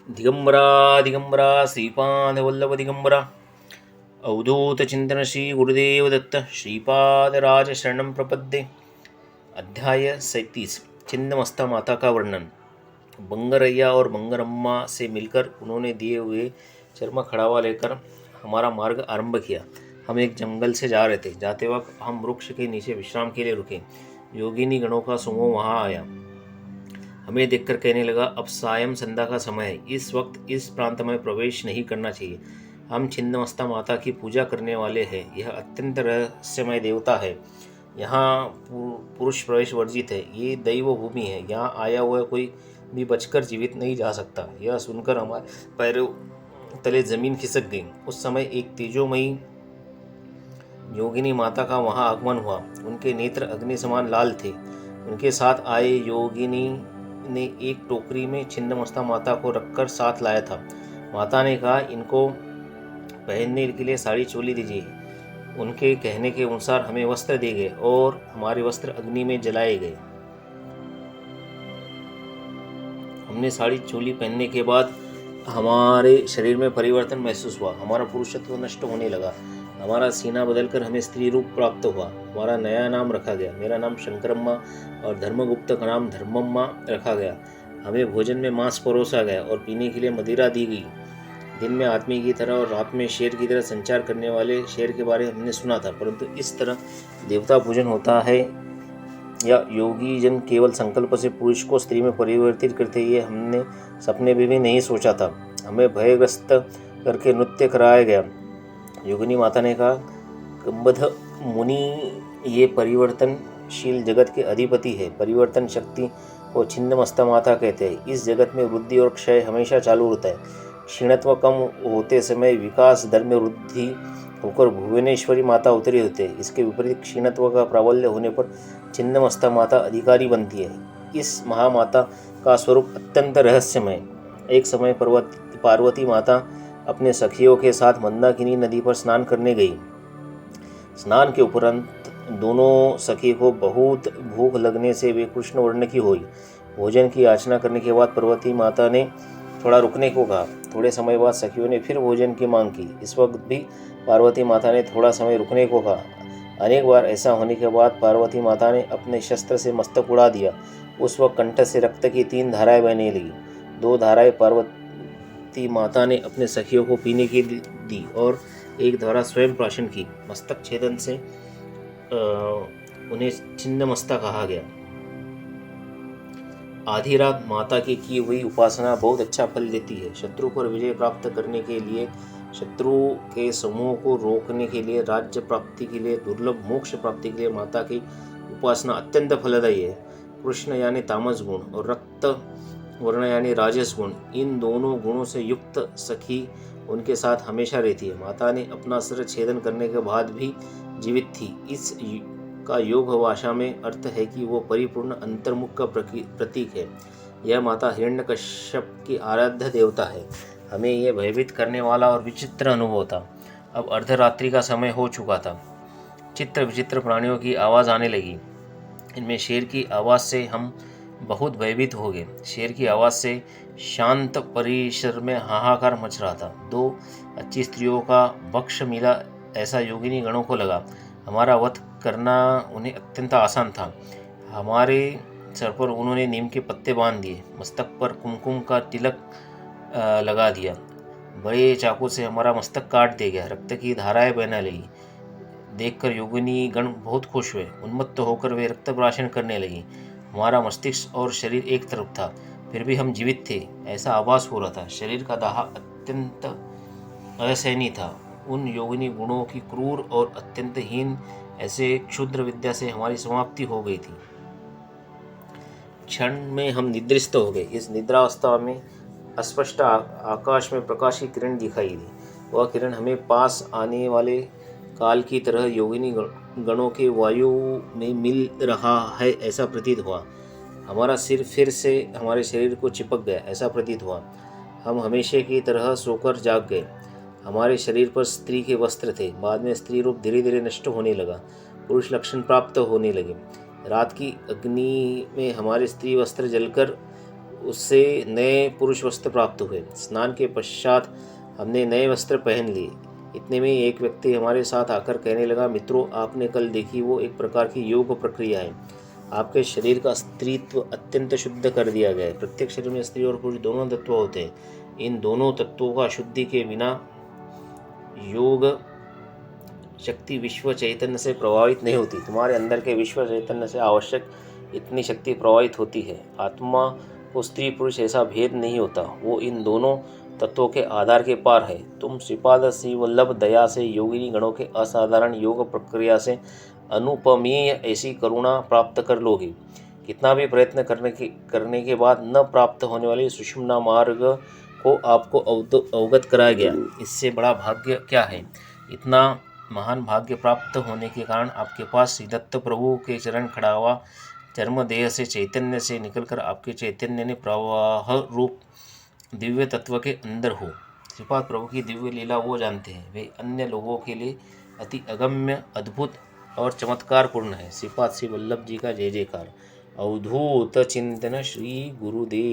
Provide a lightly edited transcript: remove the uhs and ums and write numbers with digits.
दिगंबरा दिगंबरा श्रीपादवल्लभ दिगंबरा अवधूत चिंतन श्री गुरुदेव दत्त श्रीपादराज शरणम प्रपद्ये। अध्याय 37 छिन्नमस्ता माता का वर्णन। बंगरैया और बंगरम्मा से मिलकर उन्होंने दिए हुए चर्म खड़ावा लेकर हमारा मार्ग आरंभ किया। हम एक जंगल से जा रहे थे। जाते वक्त हम वृक्ष के नीचे विश्राम के लिए रुके। योगिनी गणों का समूह वहाँ आया। हमें देखकर कहने लगा, अब सायं संध्या का समय है, इस वक्त इस प्रांत में प्रवेश नहीं करना चाहिए। हम छिन्नमस्ता माता की पूजा करने वाले हैं। यह अत्यंत रहस्यमय देवता है। यहाँ पुरुष प्रवेश वर्जित है। ये दैव भूमि है। यहाँ आया हुआ कोई भी बचकर जीवित नहीं जा सकता। यह सुनकर हमारे पैरों तले जमीन खिसक गई। उस समय एक तेजोमयी योगिनी माता का वहाँ आगमन हुआ। उनके नेत्र अग्नि समान लाल थे। उनके साथ आए योगिनी ने एक टोकरी में छिन्नमस्ता माता को रखकर साथ लाया था। माता ने कहा, इनको पहनने के लिए साड़ी चोली दीजिए। उनके कहने के अनुसार हमें वस्त्र दिए गए और हमारे वस्त्र अग्नि में जलाए गए। हमने साड़ी चोली पहनने के बाद हमारे शरीर में परिवर्तन महसूस हुआ। हमारा पुरुषत्व नष्ट होने लगा। हमारा सीना बदलकर हमें स्त्री रूप प्राप्त हुआ। हमारा नया नाम रखा गया। मेरा नाम शंकरम्मा और धर्मगुप्त का नाम धर्मम्मा रखा गया। हमें भोजन में मांस परोसा गया और पीने के लिए मदिरा दी गई। दिन में आदमी की तरह और रात में शेर की तरह संचार करने वाले शेर के बारे में हमने सुना था, परंतु इस तरह देवता पूजन होता है या योगी जन केवल संकल्प से पुरुष को स्त्री में परिवर्तित करते, ये हमने सपने में भी नहीं सोचा था। हमें भयग्रस्त करके नृत्य कराया गया। योगिनी माता ने कहा, कंबध मुनि, ये परिवर्तनशील जगत के अधिपति है। परिवर्तन शक्ति को छिन्नमस्ता माता कहते हैं। इस जगत में वृद्धि और क्षय हमेशा चालू होता है। क्षीणत्व कम होते समय विकास दर में वृद्धि होकर भुवनेश्वरी माता उतरी होते हैं। इसके विपरीत क्षीणत्व का प्राबल्य होने पर छिन्नमस्ता माता अधिकारी बनती है। इस महामाता का स्वरूप अत्यंत रहस्यमय। एक समय पार्वती माता अपने सखियों के साथ मंदाकिनी नदी पर स्नान करने गई। स्नान के उपरांत दोनों सखी को बहुत भूख लगने से वे कृष्ण वर्ण की हुई। भोजन की याचना करने के बाद पार्वती माता ने थोड़ा रुकने को कहा। थोड़े समय बाद सखियों ने फिर भोजन की मांग की। इस वक्त भी पार्वती माता ने थोड़ा समय रुकने को कहा। अनेक बार ऐसा होने के बाद पार्वती माता ने अपने शस्त्र से मस्तक उड़ा दिया। उस वक्त कंठ से रक्त की 3 धाराएं बहने लगी। 2 धाराएं पार्वती माता ने अपने सखियों को पीने की दी और एक धारा स्वयं प्राशन की। मस्तक छेदन से उन्हें छिन्नमस्ता कहा गया। आधी रात माता की हुई उपासना बहुत अच्छा फल देती है। शत्रु पर विजय प्राप्त करने के लिए, शत्रु के समूह को रोकने के लिए, राज्य प्राप्ति के लिए, दुर्लभ मोक्ष प्राप्ति के लिए माता की उपासना अत्यंत फलदायी है। कृष्ण यानी तामस गुण और रक्त वर्ण यानी राजस गुण, इन दोनों गुणों से युक्त सखी उनके साथ हमेशा रहती है। माता ने अपना सिर छेदन करने के बाद भी जीवित थी। इस का योग भाषा में अर्थ है कि वो परिपूर्ण अंतर्मुख का प्रतीक है। यह माता हिरण्यकश्यप की आराध्य देवता है। हमें यह भयभीत करने वाला और विचित्र अनुभव था। अब अर्धरात्रि का समय हो चुका था। चित्र विचित्र प्राणियों की आवाज़ आने लगी। इनमें शेर की आवाज़ से हम बहुत भयभीत हो गए। शेर की आवाज़ से शांत परिसर में हाहाकार मच रहा था। 2 अच्छी स्त्रियों का वक्ष मिला, ऐसा योगिनी गणों को लगा। हमारा वध करना उन्हें अत्यंत आसान था। हमारे सर पर उन्होंने नीम के पत्ते बांध दिए, मस्तक पर कुमकुम का तिलक लगा दिया। बड़े चाकू से हमारा मस्तक काट दिया गया। रक्त की धाराएं बहने लगी। देखकर योगिनी गण बहुत खुश हुए। उन्मत्त होकर वे रक्त प्राशन करने लगी। हमारा मस्तिष्क और शरीर एक तरफ था, फिर भी हम जीवित थे, ऐसा आभास हो रहा था। शरीर का दाह अत्यंत असहनीय था। उन योगिनी गुणों की क्रूर और अत्यंत हीन ऐसे क्षुद्र विद्या से हमारी समाप्ति हो गई थी। क्षण में हम निद्रिस्त हो गए। इस निद्रावस्था में अस्पष्ट आकाश में प्रकाश की किरण दिखाई दी। वह किरण हमें पास आने वाले काल की तरह योगिनी गणों के वायु में मिल रहा है, ऐसा प्रतीत हुआ। हमारा सिर फिर से हमारे शरीर को चिपक गया, ऐसा प्रतीत हुआ। हम हमेशा की तरह सोकर जाग गए। हमारे शरीर पर स्त्री के वस्त्र थे। बाद में स्त्री रूप धीरे धीरे नष्ट होने लगा। पुरुष लक्षण प्राप्त होने लगे। रात की अग्नि में हमारे स्त्री वस्त्र जलकर उससे नए पुरुष वस्त्र प्राप्त हुए। स्नान के पश्चात हमने नए वस्त्र पहन लिए। इतने में एक व्यक्ति हमारे साथ आकर कहने लगा, मित्रों, आपने कल देखी वो एक प्रकार की योग प्रक्रिया है। आपके शरीर का स्त्रीत्व अत्यंत शुद्ध कर दिया गया है। प्रत्येक शरीर में स्त्री और पुरुष दोनों तत्व होते हैं। इन दोनों तत्वों का शुद्धि के बिना योग शक्ति विश्व चैतन्य से प्रभावित नहीं होती। तुम्हारे अंदर के विश्व चैतन्य से आवश्यक इतनी शक्ति प्रभावित होती है। आत्मा को स्त्री पुरुष ऐसा भेद नहीं होता, वो इन दोनों तत्वों के आधार के पार है। तुम श्रीपाद श्री वल्लभ दया से योगिनी गणों के असाधारण योग प्रक्रिया से अनुपमीय ऐसी करुणा प्राप्त कर लोगे। कितना भी प्रयत्न करने के बाद न प्राप्त होने वाली सुषुम्ना मार्ग को आपको अवगत कराया गया। इससे बड़ा भाग्य क्या है। इतना महान भाग्य प्राप्त होने के कारण आपके पास श्री दत्त प्रभु के चरण खड़ा हुआ चर्म देह से चैतन्य से निकलकर आपके चैतन्य ने प्रवाह रूप दिव्य तत्व के अंदर हो। श्रीपाद प्रभु की दिव्य लीला वो जानते हैं, वे अन्य लोगों के लिए अति अगम्य, अद्भुत और चमत्कारपूर्ण है। श्रीपाद श्री वल्लभ जी का जय जयकार। अवधूत चिंतन श्री गुरुदेव।